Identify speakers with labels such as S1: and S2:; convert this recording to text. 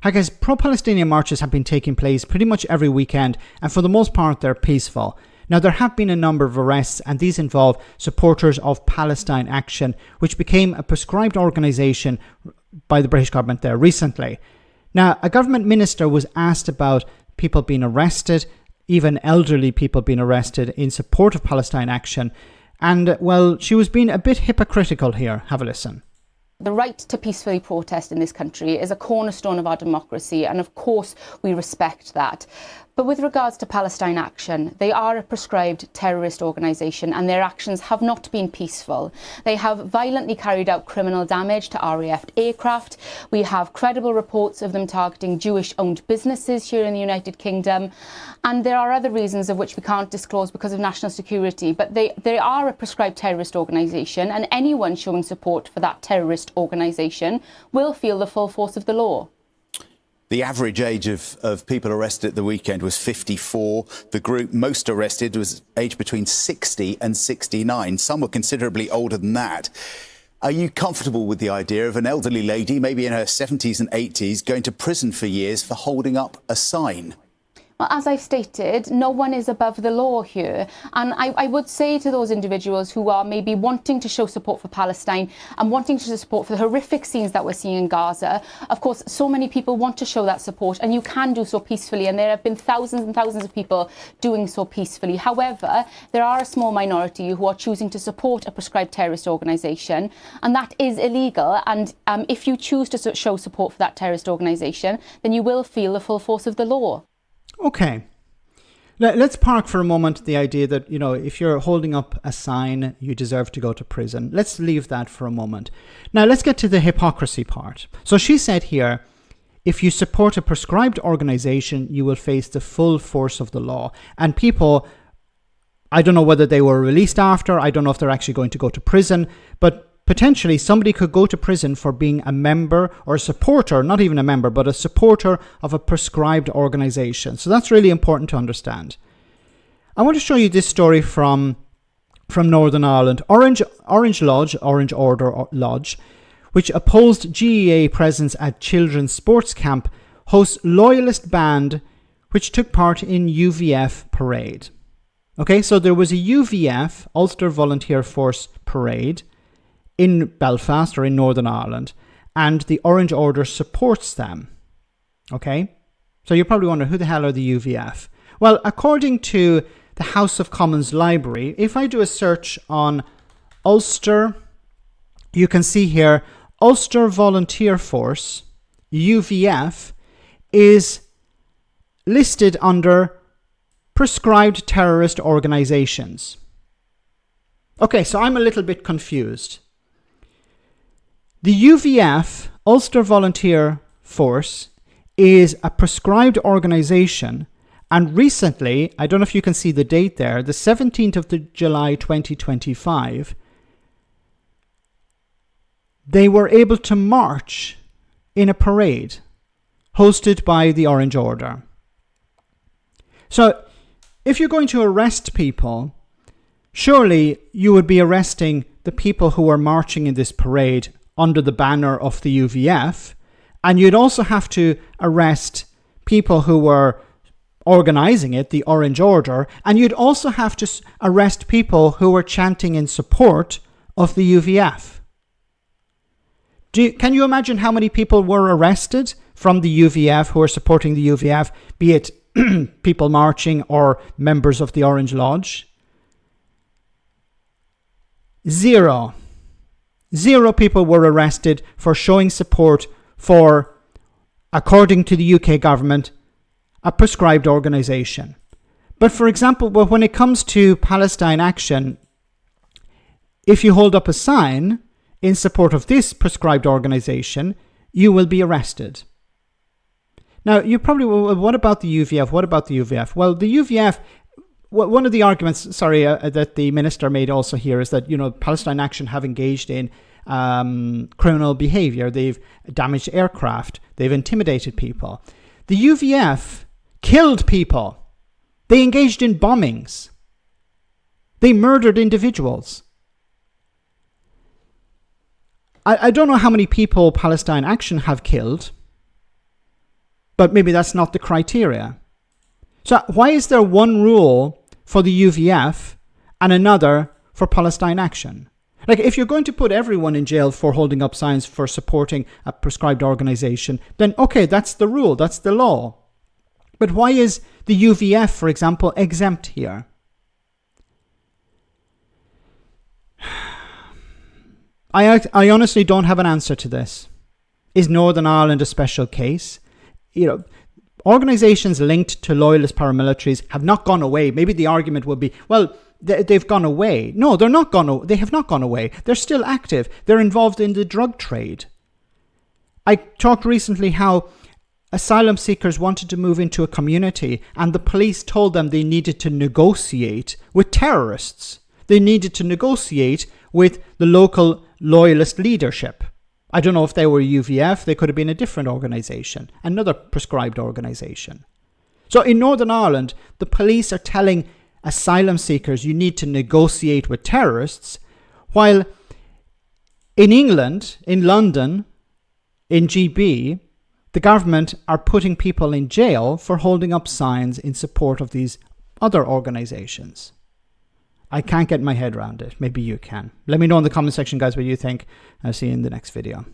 S1: Hi guys, pro-Palestinian marches have been taking place pretty much every weekend, and for the most part they're peaceful. Now there have been a number of arrests, and these involve supporters of Palestine Action, which became a proscribed organisation by the British government there recently. Now a government minister was asked about people being arrested, even elderly people being arrested in support of Palestine Action, and well, she was being a bit hypocritical here. Have a listen.
S2: The right to peacefully protest in this country is a cornerstone of our democracy, and of course we respect that. But with regards to Palestine Action, they are a proscribed terrorist organisation, and their actions have not been peaceful. They have violently carried out criminal damage to RAF aircraft. We have credible reports of them targeting Jewish-owned businesses here in the United Kingdom. And there are other reasons of which we can't disclose because of national security. But they are a proscribed terrorist organisation, and anyone showing support for that terrorist organisation will feel the full force of the law.
S3: The average age of people arrested at the weekend was 54. The group most arrested was aged between 60 and 69. Some were considerably older than that. Are you comfortable with the idea of an elderly lady, maybe in her 70s and 80s, going to prison for years for holding up a sign?
S2: Well, as I've stated, no one is above the law here. And I would say to those individuals who are maybe wanting to show support for Palestine and wanting to show support for the horrific scenes that we're seeing in Gaza, of course, so many people want to show that support, and you can do so peacefully. And there have been thousands and thousands of people doing so peacefully. However, there are a small minority who are choosing to support a proscribed terrorist organisation, and that is illegal. And if you choose to show support for that terrorist organisation, then you will feel the full force of the law.
S1: Okay, let's park for a moment the idea that, you know, if you're holding up a sign, you deserve to go to prison. Let's leave that for a moment. Now, let's get to the hypocrisy part. So she said here, if you support a proscribed organization, you will face the full force of the law. And people, I don't know whether they were released after, I don't know if they're actually going to go to prison, but potentially somebody could go to prison for being a member or a supporter, not even a member, but a supporter of a proscribed organization. So that's really important to understand. I want to show you this story from Northern Ireland. Orange Order Lodge, which opposed GEA presence at children's sports camp, hosts loyalist band which took part in UVF parade. Okay, so there was a UVF, Ulster Volunteer Force parade, in Belfast or in Northern Ireland, and the Orange Order supports them. Okay? So you're probably wondering, who the hell are the UVF? Well, according to the House of Commons Library, if I do a search on Ulster, you can see here, Ulster Volunteer Force, UVF, is listed under proscribed terrorist organizations. Okay, so I'm a little bit confused. The UVF, Ulster Volunteer Force, is a proscribed organisation, and recently, I don't know if you can see the date there, the 17th of July 2025, they were able to march in a parade hosted by the Orange Order. So, if you're going to arrest people, surely you would be arresting the people who are marching in this parade under the banner of the UVF, and you'd also have to arrest people who were organising it, the Orange Order, and you'd also have to arrest people who were chanting in support of the UVF. Can you imagine how many people were arrested from the UVF who are supporting the UVF, be it people marching or members of the Orange Lodge? Zero people were arrested for showing support for, according to the UK government, a proscribed organisation. But for example, when it comes to Palestine Action, if you hold up a sign in support of this proscribed organisation, you will be arrested. Now, you probably will, what about the UVF? What about the UVF? Well, the UVF, one of the arguments, that the minister made also here is that, you know, Palestine Action have engaged in criminal behaviour. They've damaged aircraft. They've intimidated people. The UVF killed people. They engaged in bombings. They murdered individuals. I don't know how many people Palestine Action have killed, but maybe that's not the criteria. So why is there one rule for the UVF and another for Palestine Action? Like, if you're going to put everyone in jail for holding up signs for supporting a proscribed organization, then okay, that's the rule, that's the law. But why is the UVF, for example, exempt here? I honestly don't have an answer to this. Is Northern Ireland a special case? Organizations linked to loyalist paramilitaries have not gone away. Maybe the argument would be, well, they've gone away. No, they're not gone. They have not gone away. They're still active. They're involved in the drug trade. I talked recently how asylum seekers wanted to move into a community and the police told them they needed to negotiate with terrorists. They needed to negotiate with the local loyalist leadership. I don't know if they were UVF. They could have been a different organization, another proscribed organization. So in Northern Ireland, the police are telling asylum seekers you need to negotiate with terrorists, while in England, in London, in GB, the government are putting people in jail for holding up signs in support of these other organizations. I can't get my head around it. Maybe you can. Let me know in the comment section, guys, what you think. I'll see you in the next video.